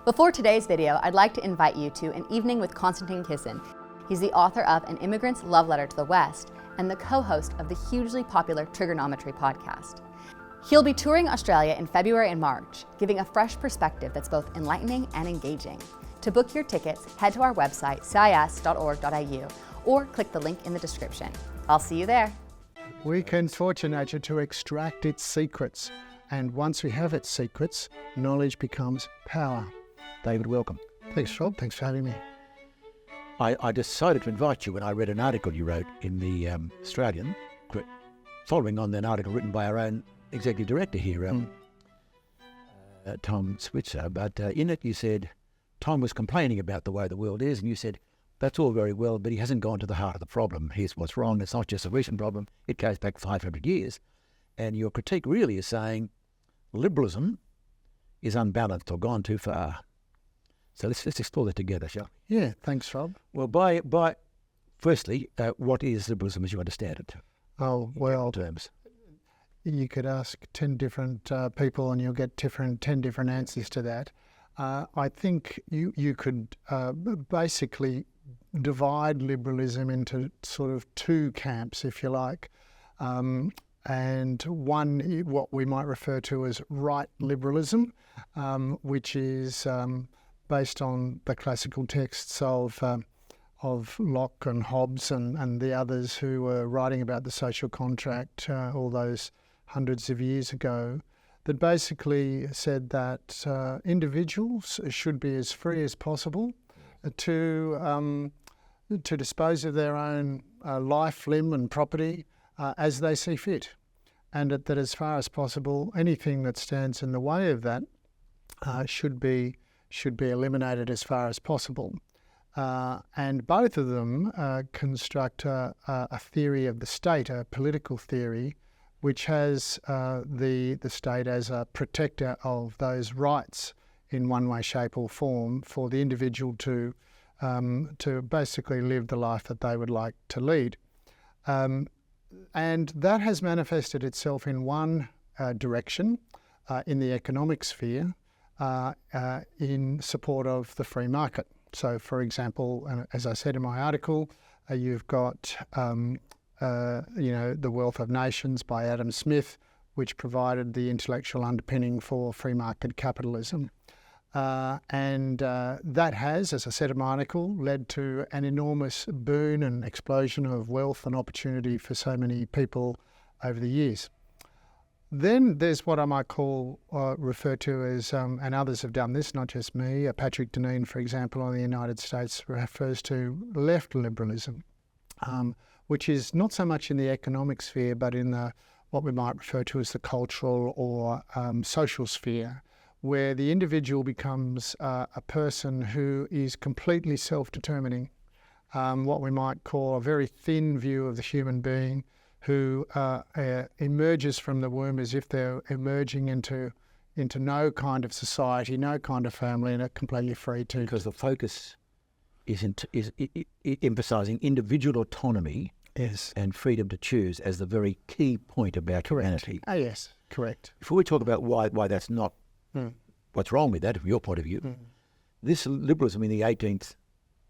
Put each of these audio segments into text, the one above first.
Before today's video, I'd like to invite you to an evening with Konstantin Kisin. He's the author of An Immigrant's Love Letter to the West and the co-host of the hugely popular Trigonometry podcast. He'll be touring Australia in February and March, giving a fresh perspective that's both enlightening and engaging. To book your tickets, head to our website, cis.org.au, or click the link in the description. I'll see you there. We can torture nature to extract its secrets, and once we have its secrets, knowledge becomes power. David, welcome. Thanks, Rob. Thanks for having me. I decided to invite you when I read an article you wrote in the Australian, following on an article written by our own executive director here, Tom Switzer. But in it you said, Tom was complaining about the way the world is, and you said, that's all very well, but he hasn't gone to the heart of the problem. Here's what's wrong. It's not just a recent problem. It goes back 500 years. And your critique really is saying liberalism is unbalanced or gone too far. So let's explore that together, shall we? Yeah, thanks, Rob. Well, firstly, what is liberalism as you understand it? Oh, well, terms. You could ask 10 different people and you'll get 10 different answers to that. I think you could basically divide liberalism into sort of two camps, if you like. And one, what we might refer to as right liberalism, which is based on the classical texts of Locke and Hobbes and the others who were writing about the social contract all those hundreds of years ago, that basically said that individuals should be as free as possible to dispose of their own life, limb and property as they see fit, and that as far as possible, anything that stands in the way of that should be eliminated as far as possible. And both of them construct a theory of the state, a political theory, which has the state as a protector of those rights in one way, shape or form for the individual to basically live the life that they would like to lead. And that has manifested itself in one direction, in the economic sphere, in support of the free market. So, for example, as I said in my article, you've got The Wealth of Nations by Adam Smith, which provided the intellectual underpinning for free market capitalism. And that has, as I said in my article, led to an enormous boon and explosion of wealth and opportunity for so many people over the years. Then there's what I might call, refer to as, and others have done this, not just me, Patrick Deneen, for example, in the United States refers to left liberalism, which is not so much in the economic sphere, but in what we might refer to as the cultural or social sphere, where the individual becomes a person who is completely self-determining, what we might call a very thin view of the human being, who emerges from the womb as if they're emerging into no kind of society, no kind of family, and are completely free to. Because the focus is emphasising individual autonomy, yes, and freedom to choose as the very key point about humanity. Oh, yes, correct. Before we talk about why that's not what's wrong with that, from your point of view, this liberalism in the 18th,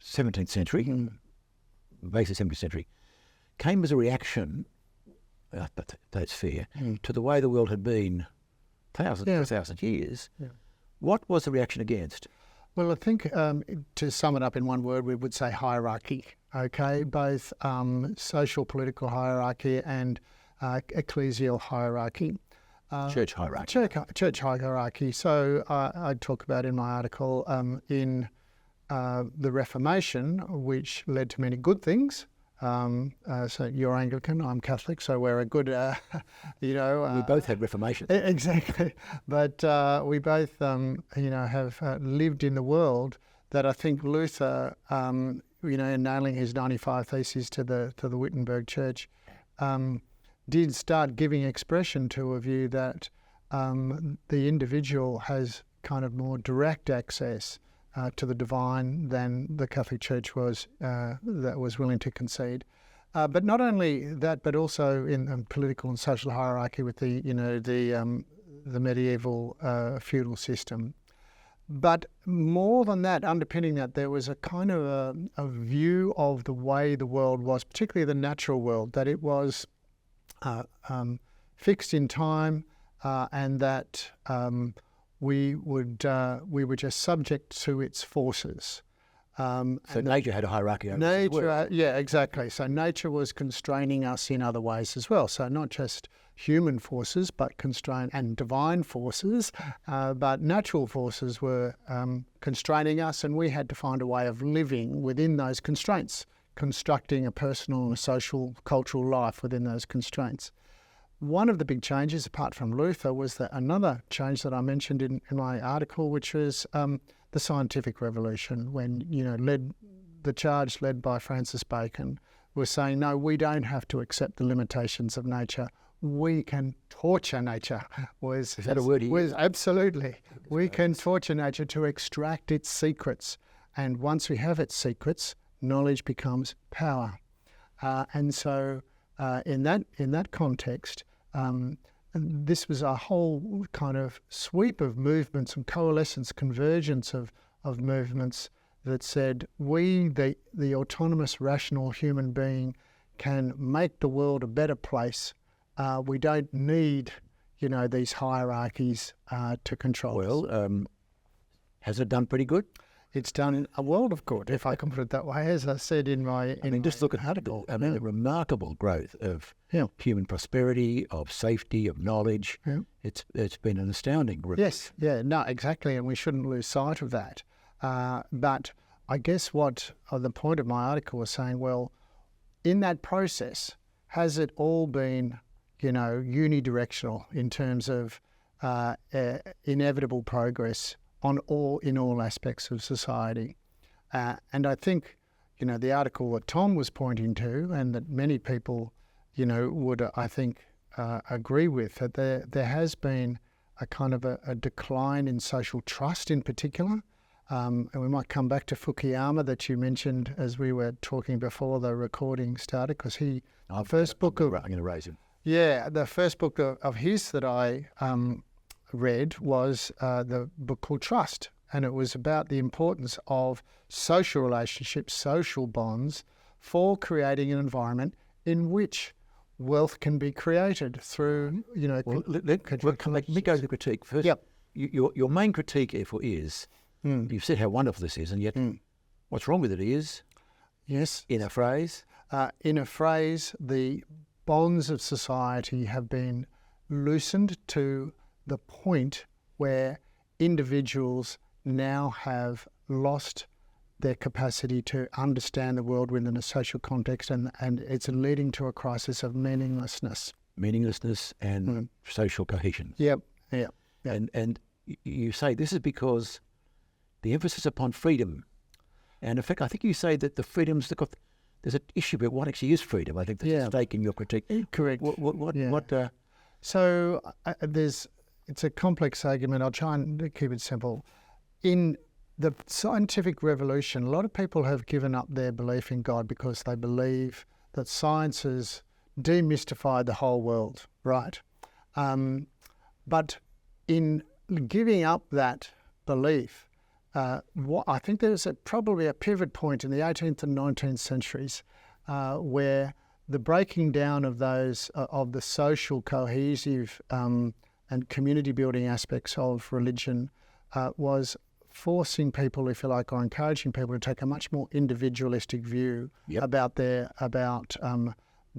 17th century, basically 17th century, came as a reaction, that's fair, to the way the world had been thousands years. Yeah. What was the reaction against? Well, I think to sum it up in one word, we would say hierarchy, okay? Both social, political hierarchy and ecclesial hierarchy. Church hierarchy. Church hierarchy. So I talk about in my article in the Reformation, which led to many good things. So you're Anglican, I'm Catholic, so we're a good, we both had Reformation. Exactly. But we both, have lived in the world that I think Luther, in nailing his 95 Theses to the Wittenberg Church, did start giving expression to a view that the individual has kind of more direct access to the divine than the Catholic Church was willing to concede. But not only that, but also in political and social hierarchy with the medieval feudal system. But more than that, underpinning that, there was a kind of a view of the way the world was, particularly the natural world, that it was fixed in time, and that we were just subject to its forces. So nature had a hierarchy over nature, yeah, exactly. So nature was constraining us in other ways as well. So not just human forces, but and divine forces, but natural forces were constraining us, and we had to find a way of living within those constraints, constructing a personal and a social, cultural life within those constraints. One of the big changes, apart from Luther, was that another change that I mentioned in my article, which was the scientific revolution, when, the charge led by Francis Bacon was saying, no, we don't have to accept the limitations of nature. We can torture nature. Is that a word he used? Absolutely. We can torture nature to extract its secrets. And once we have its secrets, knowledge becomes power. And so in that context, this was a whole kind of sweep of movements and coalescence, convergence of movements that said, we, the autonomous, rational human being, can make the world a better place. We don't need, these hierarchies to control us. Well, has it done pretty good? It's done a world of good, if I can put it that way, as I said in my... just look at the remarkable growth of human prosperity, of safety, of knowledge. Yeah. It's been an astounding growth. Yes, yeah, no, exactly, and we shouldn't lose sight of that. But I guess the point of my article was saying, well, in that process, has it all been, unidirectional in terms of inevitable progress in all aspects of society? And I think, the article that Tom was pointing to, and that many people, would, I think, agree with, that there has been a kind of a decline in social trust in particular. And we might come back to Fukuyama that you mentioned as we were talking before the recording started, because I'm going to raise him. Yeah, the first book of his that I read was the book called Trust, and it was about the importance of social relationships, social bonds, for creating an environment in which wealth can be created through, let me go to the critique first. Yep. Your main critique, therefore, is you've said how wonderful this is, and yet what's wrong with it is, yes, in a phrase, the bonds of society have been loosened to the point where individuals now have lost their capacity to understand the world within a social context, and it's leading to a crisis of meaninglessness. Meaninglessness and social cohesion. Yep. And you say this is because the emphasis upon freedom, and in fact, I think you say that the freedoms, there's an issue about what actually is freedom. I think that's a stake in your critique. Correct. So it's a complex argument. I'll try and keep it simple. In the scientific revolution, a lot of people have given up their belief in God because they believe that science has demystified the whole world, right? But in giving up that belief, I think there's probably a pivot point in the 18th and 19th centuries where the breaking down of those of the social cohesive and community building aspects of religion was forcing people, if you like, or encouraging people to take a much more individualistic view about the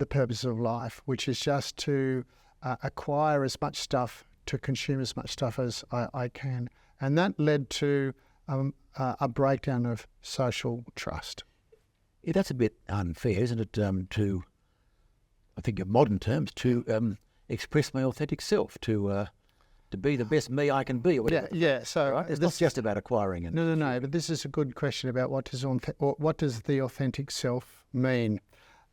purpose of life, which is just to acquire as much stuff, to consume as much stuff as I can. And that led to a breakdown of social trust. Yeah, that's a bit unfair, isn't it, I think in modern terms, to express my authentic self, to be the best me I can be, or whatever. Yeah. So right? It's not just about acquiring. No. But this is a good question about what does the authentic self mean.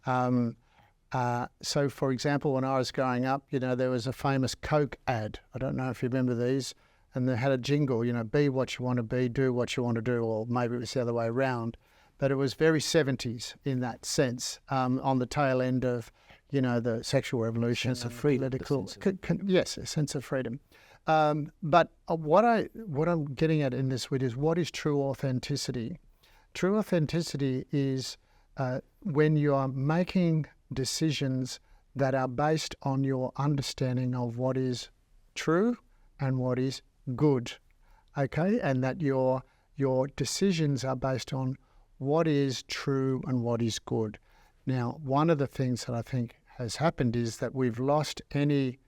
So, for example, when I was growing up, there was a famous Coke ad. I don't know if you remember these, and they had a jingle. Be what you want to be, do what you want to do, or maybe it was the other way around. But it was very 70s in that sense, on the tail end of, the sexual revolution. Sense of freedom. Yes, a sense of freedom. But what I'm getting at in this bit is, what is true authenticity? True authenticity is when you are making decisions that are based on your understanding of what is true and what is good, okay? And that your decisions are based on what is true and what is good. Now, one of the things that I think has happened is that we've lost any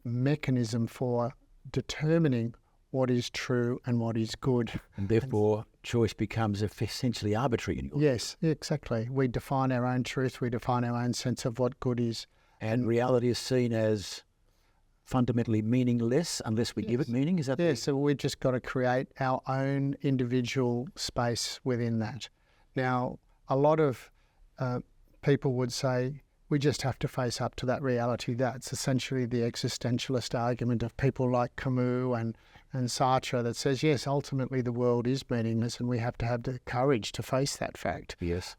mechanism for determining what is true and what is good. And therefore, choice becomes essentially arbitrary in your Yes, exactly. We define our own truth, we define our own sense of what good is. And reality is seen as fundamentally meaningless unless we give it meaning? Is that So we've just got to create our own individual space within that. Now, a lot of people would say we just have to face up to that reality. That's essentially the existentialist argument of people like Camus and Sartre that says, yes, ultimately the world is meaningless and we have to have the courage to face that fact. Yes.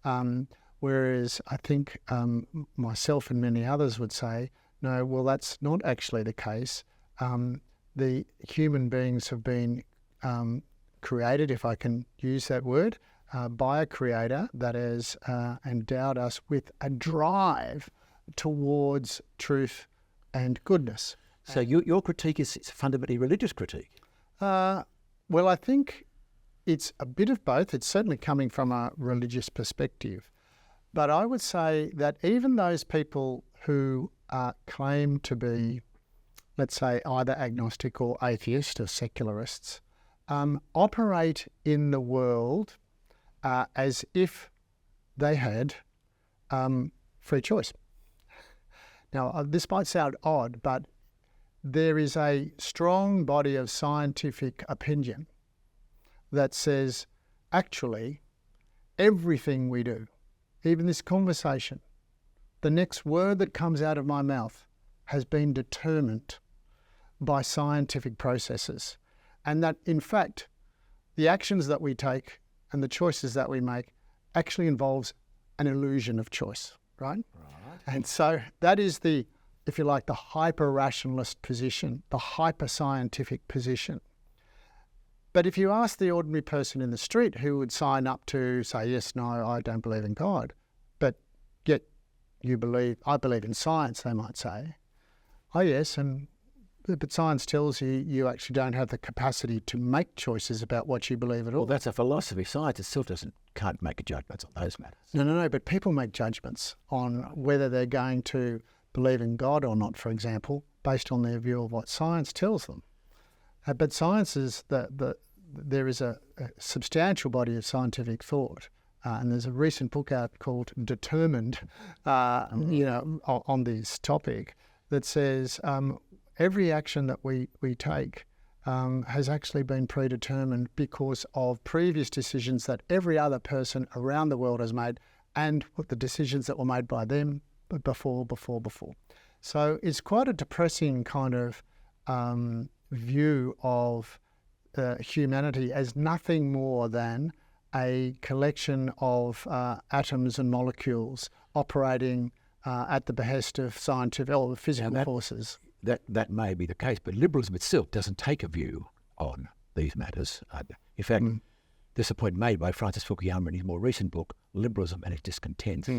Whereas I think myself and many others would say, no, well, that's not actually the case. The human beings have been created, if I can use that word, by a creator that has endowed us with a drive towards truth and goodness. So your critique is fundamentally religious critique? Well, I think it's a bit of both. It's certainly coming from a religious perspective. But I would say that even those people who claim to be, let's say, either agnostic or atheist or secularists, operate in the world as if they had free choice. Now, this might sound odd, but there is a strong body of scientific opinion that says, actually, everything we do, even this conversation, the next word that comes out of my mouth has been determined by scientific processes. And that, in fact, the actions that we take and the choices that we make actually involves an illusion of choice, right? And so that is the, if you like, the hyper-rationalist position, the hyper-scientific position. But if you ask the ordinary person in the street who would sign up to say, yes, no, I don't believe in God, but yet I believe in science, they might say, oh yes, but science tells you you actually don't have the capacity to make choices about what you believe at all. Well, that's a philosophy. Science itself can't make a judgment on those matters. No, but people make judgments on whether they're going to believe in God or not, for example, based on their view of what science tells them. But science is there is a substantial body of scientific thought, and there's a recent book out called Determined, on this topic that says every action that we take has actually been predetermined because of previous decisions that every other person around the world has made, and the decisions that were made by them before. So it's quite a depressing kind of view of humanity as nothing more than a collection of atoms and molecules operating at the behest of scientific or physical forces. That may be the case, but liberalism itself doesn't take a view on these matters. In fact, this is a point made by Francis Fukuyama in his more recent book, Liberalism and Its Discontents,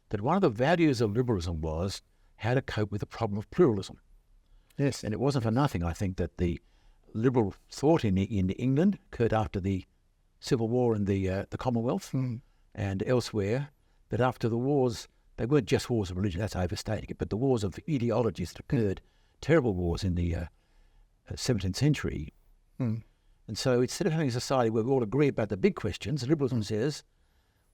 that one of the values of liberalism was how to cope with the problem of pluralism. Yes. And it wasn't for nothing, I think, that the liberal thought in England occurred after the Civil War and the Commonwealth and elsewhere, that after the wars, they weren't just wars of religion, that's overstating it, but the wars of ideologies that occurred, terrible wars in the 17th century. And so instead of having a society where we all agree about the big questions, liberalism says,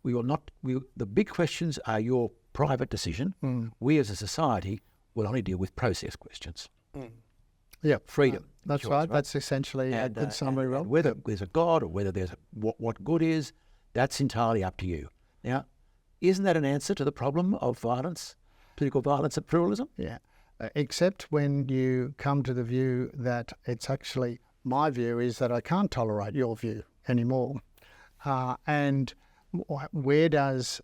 the big questions are your private decision. We as a society will only deal with process questions. Yeah, freedom. That's choice, right. That's essentially a good summary, Rob. Whether there's a God or whether there's what good is, that's entirely up to you. Now, isn't that an answer to the problem of violence, political violence and pluralism? Yeah, except when you come to the view that it's actually, my view is that I can't tolerate your view anymore. And where does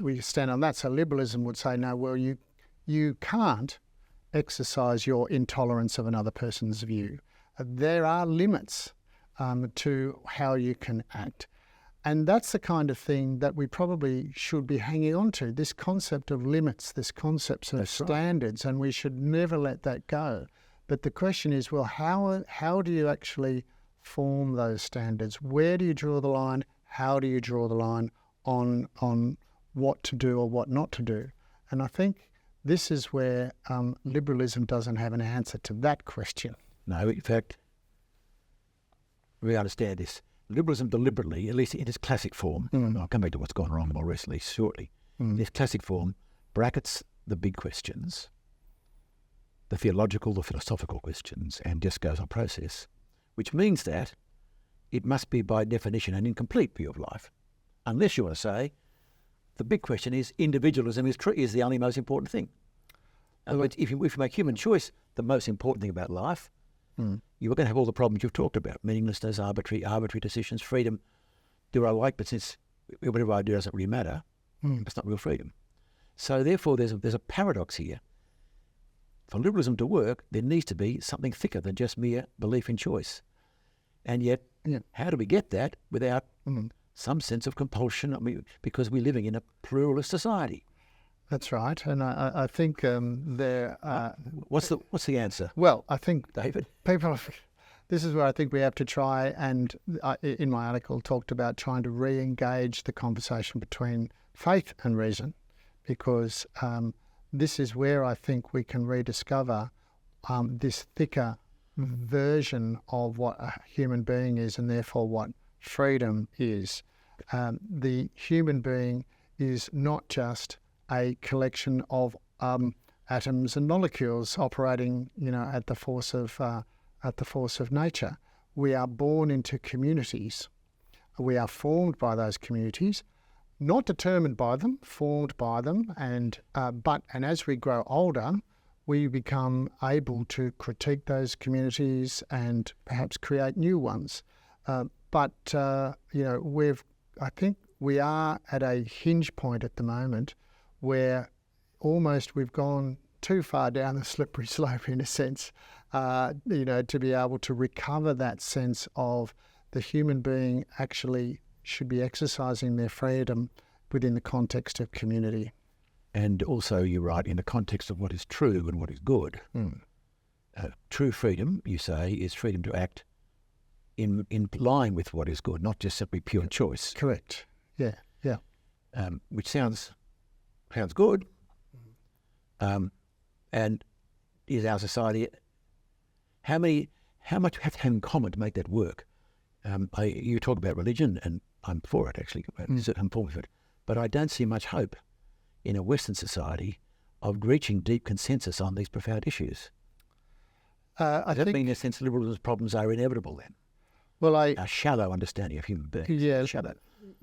we stand on that? So liberalism would say, no, well, you can't exercise your intolerance of another person's view. There are limits to how you can act. And that's the kind of thing that we probably should be hanging on to, this concept of limits, this concept of standards, and we should never let that go. But the question is, well, how do you actually form those standards? Where do you draw the line? How do you draw the line on what to do or what not to do? And I think this is where liberalism doesn't have an answer to that question. No, in fact, we understand this. Liberalism deliberately, at least in its classic form, I'll come back to what's gone wrong more recently shortly, in its classic form, brackets the big questions, the theological, the philosophical questions, and just goes on process, which means that it must be by definition an incomplete view of life, unless you want to say the big question is individualism is the only most important thing. If you make human choice the most important thing about life, you are going to have all the problems you've talked about: meaninglessness, arbitrary decisions, freedom. Do I like? But since whatever I do doesn't really matter, it's not real freedom. So therefore, there's a paradox here. For liberalism to work, there needs to be something thicker than just mere belief in choice. And yet, how do we get that without some sense of compulsion? I mean, because we're living in a pluralist society. That's right, and I think there. What's the answer? Well, I think David, this is where I think we have to try, and in my article talked about trying to re-engage the conversation between faith and reason, because this is where I think we can rediscover this thicker version of what a human being is, and therefore what freedom is. The human being is not just a collection of atoms and molecules operating, at the force of nature. We are born into communities. We are formed by those communities, not determined by them, formed by them, and as we grow older, we become able to critique those communities and perhaps create new ones. I think we are at a hinge point at the moment where almost we've gone too far down the slippery slope, in a sense, to be able to recover that sense of the human being actually should be exercising their freedom within the context of community. And also, you're right, in the context of what is true and what is good. True freedom, you say, is freedom to act in line with what is good, not just simply pure choice. Correct. Yeah. Which sounds good. And is our society? How much we have to have in common to make that work? You talk about religion, and I'm for it actually. I'm for it, but I don't see much hope in a Western society of reaching deep consensus on these profound issues. Does that mean, in a sense, liberalism's problems are inevitable then? Well, a shallow understanding of human beings. Yeah, shallow.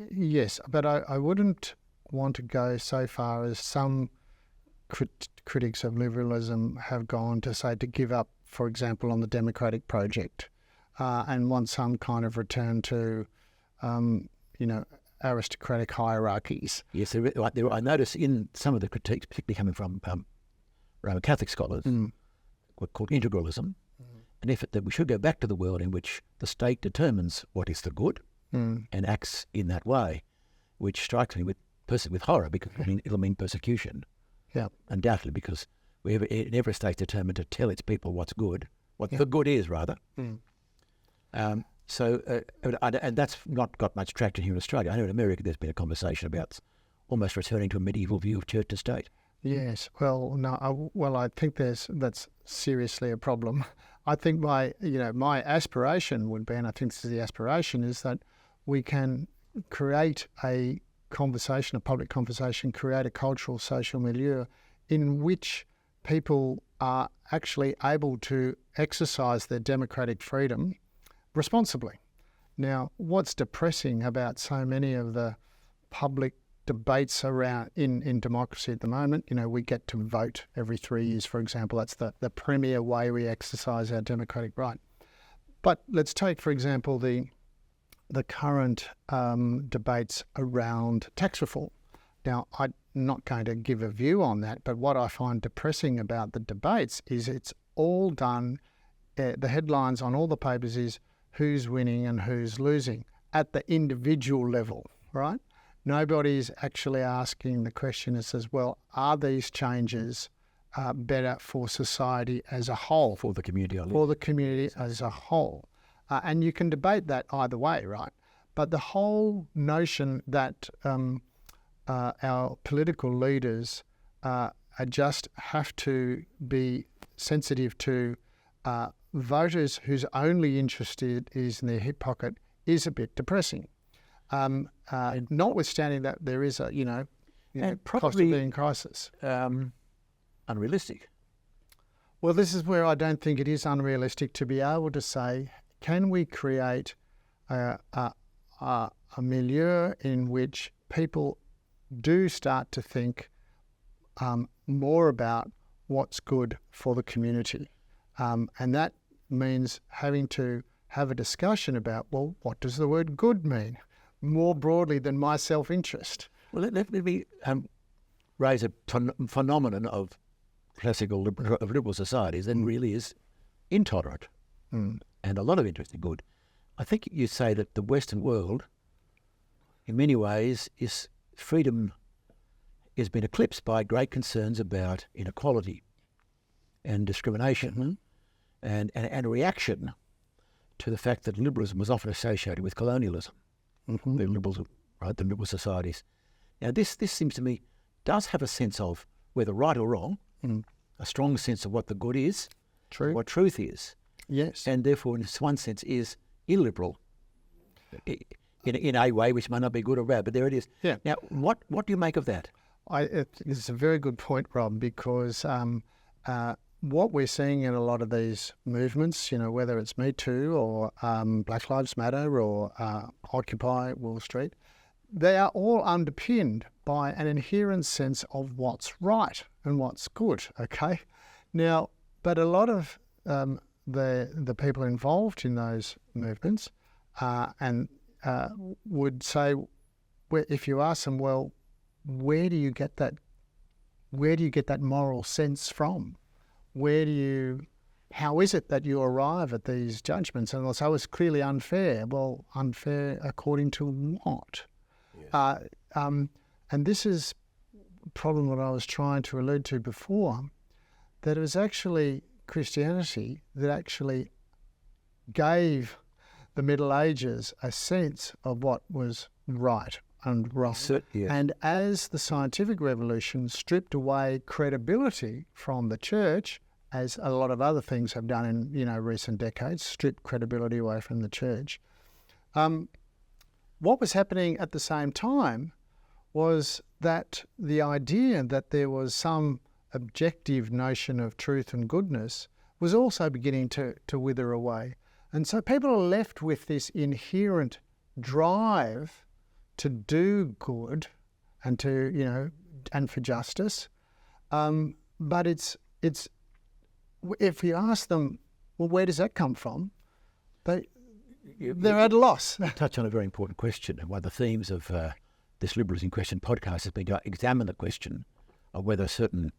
Yes, but I wouldn't want to go so far as some critics of liberalism have gone to say to give up, for example, on the democratic project, and want some kind of return to, aristocratic hierarchies. Yes, I notice in some of the critiques, particularly coming from Roman Catholic scholars, what's called integralism, an effort that we should go back to the world in which the state determines what is the good and acts in that way, which strikes me with horror, because it'll mean persecution. Yeah, undoubtedly, because every state's determined to tell its people what's good, what the good is, rather. And that's not got much traction here in Australia. I know in America there's been a conversation about almost returning to a medieval view of church and state. Yes. Well, no. I think that's seriously a problem. I think my aspiration would be, and I think this is the aspiration, is that we can create a conversation, a public conversation, create a cultural, social milieu in which people are actually able to exercise their democratic freedom responsibly. Now, what's depressing about so many of the public debates around in democracy at the moment, we get to vote every 3 years, for example. That's the premier way we exercise our democratic right. But let's take, for example, the current debates around tax reform. Now, I'm not going to give a view on that, but what I find depressing about the debates is it's all done, the headlines on all the papers is who's winning and who's losing at the individual level, right? Nobody's actually asking the question that says, well, are these changes better for society as a whole? For the community, For the community as a whole. And you can debate that either way, right? But the whole notion that our political leaders just have to be sensitive to voters whose only interest is in their hip pocket is a bit depressing. Notwithstanding that there is a, cost of being crisis. Unrealistic. Well, this is where I don't think it is unrealistic to be able to say, can we create a milieu in which people do start to think more about what's good for the community. And that means having to have a discussion about, well, what does the word good mean? More broadly than my self-interest. Well, let me raise a phenomenon of classical liberal societies that really is intolerant and a lot of interest in good. I think you say that the Western world, in many ways, is freedom has been eclipsed by great concerns about inequality and discrimination and a reaction to the fact that liberalism was often associated with colonialism. The liberals, right, the liberal societies. Now, this seems to me does have a sense of, whether right or wrong, a strong sense of what the good is, what truth is. Yes. And therefore, in one sense, is illiberal in a way which might not be good or bad, but there it is. Yeah. Now, what do you make of that? It's a very good point, Rob, because what we're seeing in a lot of these movements, whether it's Me Too or Black Lives Matter or Occupy Wall Street, they are all underpinned by an inherent sense of what's right and what's good, okay? Now, but a lot of the people involved in those movements would say, if you ask them, well, where do you get that moral sense from? How is it that you arrive at these judgments? And so it's clearly unfair. Well, unfair according to what? Yes. And this is a problem that I was trying to allude to before, that it was actually Christianity that actually gave the Middle Ages a sense of what was right and wrong. Yes. And as the scientific revolution stripped away credibility from the church, as a lot of other things have done in recent decades, stripped credibility away from the church, what was happening at the same time was that the idea that there was some objective notion of truth and goodness was also beginning to wither away. And so people are left with this inherent drive to do good and to, and for justice. But it's if you ask them, well, where does that come from? They're at a loss. You touch on a very important question, and one of the themes of this Liberalism Question podcast has been to examine the question of whether certain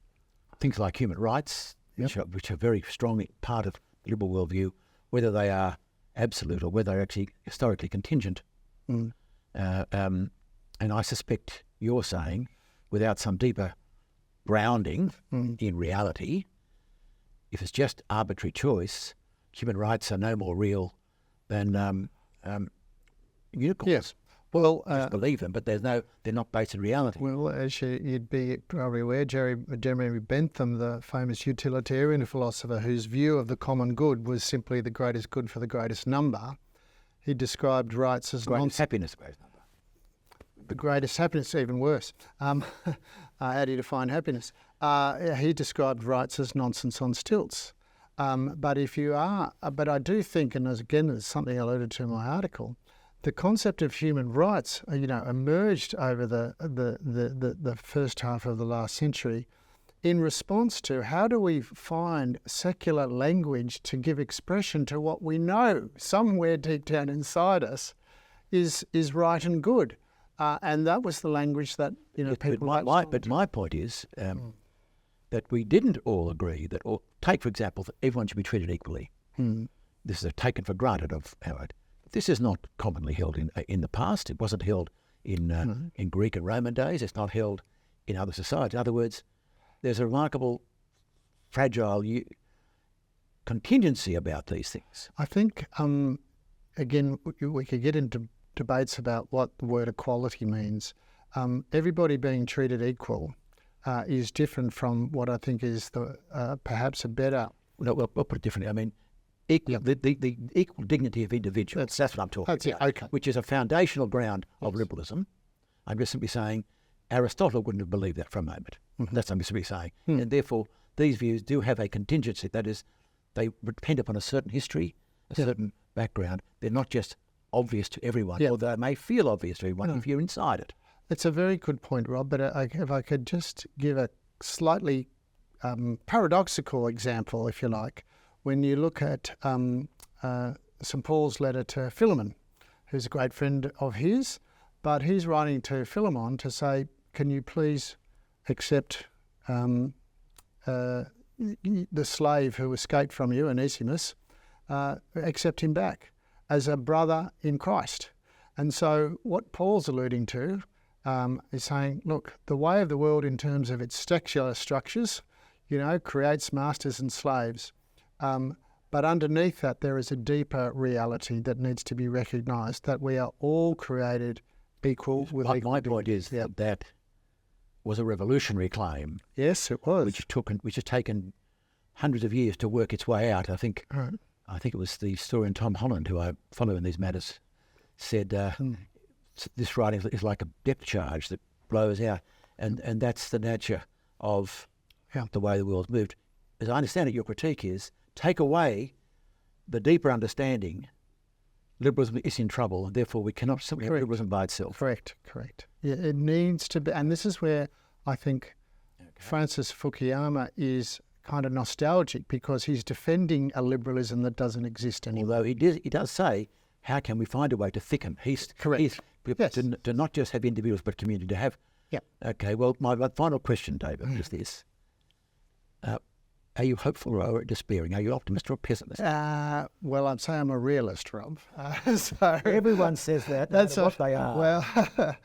things like human rights, which are very strongly part of the liberal worldview, whether they are absolute or whether they're actually historically contingent. And I suspect you're saying, without some deeper grounding in reality, if it's just arbitrary choice, human rights are no more real than unicorns. Yes. Well, just believe them, but they're not based in reality. Well, as you'd be probably aware, Jeremy Bentham, the famous utilitarian philosopher whose view of the common good was simply the greatest good for the greatest number, he described rights as greatest happiness. The greatest happiness, even worse. How do you define happiness? He described rights as nonsense on stilts. But I do think, and again, it's something I alluded to in my article, the concept of human rights, emerged over the first half of the last century in response to how do we find secular language to give expression to what we know somewhere deep down inside us is right and good. And that was the language that people. But my point is that we didn't all agree that. Or take for example, that everyone should be treated equally. This is taken for granted of Howard. This is not commonly held in the past. It wasn't held in Greek and Roman days. It's not held in other societies. In other words, there's a remarkable fragile contingency about these things. I think, again, we could get into debates about what the word equality means. Everybody being treated equal is different from what I think is perhaps a better... No, we'll put it differently. I mean, the equal dignity of individuals. That's what I'm talking about. Okay. Which is a foundational ground of liberalism. I'm just simply saying Aristotle wouldn't have believed that for a moment. That's what I'm simply saying. And therefore, these views do have a contingency. That is, they depend upon a certain history, a certain background. They're not just obvious to everyone, although they may feel obvious to everyone if you're inside it. It's a very good point, Rob, but if I could just give a slightly paradoxical example, if you like. When you look at St. Paul's letter to Philemon, who's a great friend of his, but he's writing to Philemon to say, can you please accept the slave who escaped from you, Onesimus, accept him back as a brother in Christ. And so what Paul's alluding to is saying, look, the way of the world in terms of its secular structures, creates masters and slaves. But underneath that, there is a deeper reality that needs to be recognised, that we are all created equal with equal. My point is that was a revolutionary claim. Yes, it was. Which has taken hundreds of years to work its way out. I think it was the historian Tom Holland, who I follow in these matters, said this writing is like a depth charge that blows out, and that's the nature of the way the world's moved. As I understand it, your critique is take away the deeper understanding. Liberalism is in trouble, and therefore we cannot simply have liberalism by itself. Correct. Yeah, it needs to be, and this is where I think Francis Fukuyama is kind of nostalgic, because he's defending a liberalism that doesn't exist anymore. Although he does say, how can we find a way to thicken? To not just have individuals but community, to have... Okay, well, my final question, David, is this. Are you hopeful or despairing? Are you optimist or pessimist? Well, I'd say I'm a realist, Rob. So everyone says that. That's what they are. Well,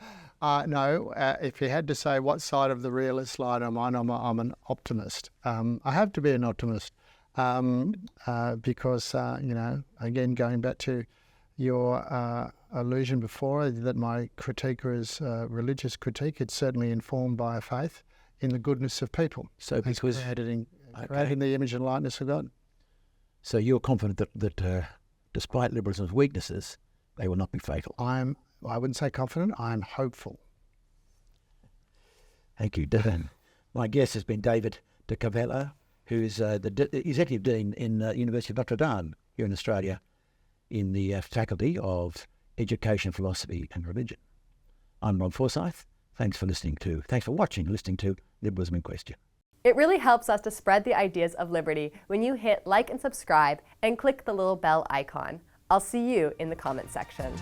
no. If you had to say what side of the realist line I'm on, I'm an optimist. I have to be an optimist because, again, going back to your allusion before that my critique is religious critique, it's certainly informed by a faith in the goodness of people. So because created in the image and likeness of God. So you're confident that despite liberalism's weaknesses, they will not be fatal? I wouldn't say confident, I'm hopeful. Thank you, Dan. My guest has been David de Carvalho, who is the Executive Dean in the University of Notre Dame here in Australia in the Faculty of Education, Philosophy and Religion. I'm Rob Forsyth. Thanks for listening to Liberalism in Question. It really helps us to spread the ideas of liberty when you hit like and subscribe and click the little bell icon. I'll see you in the comment section.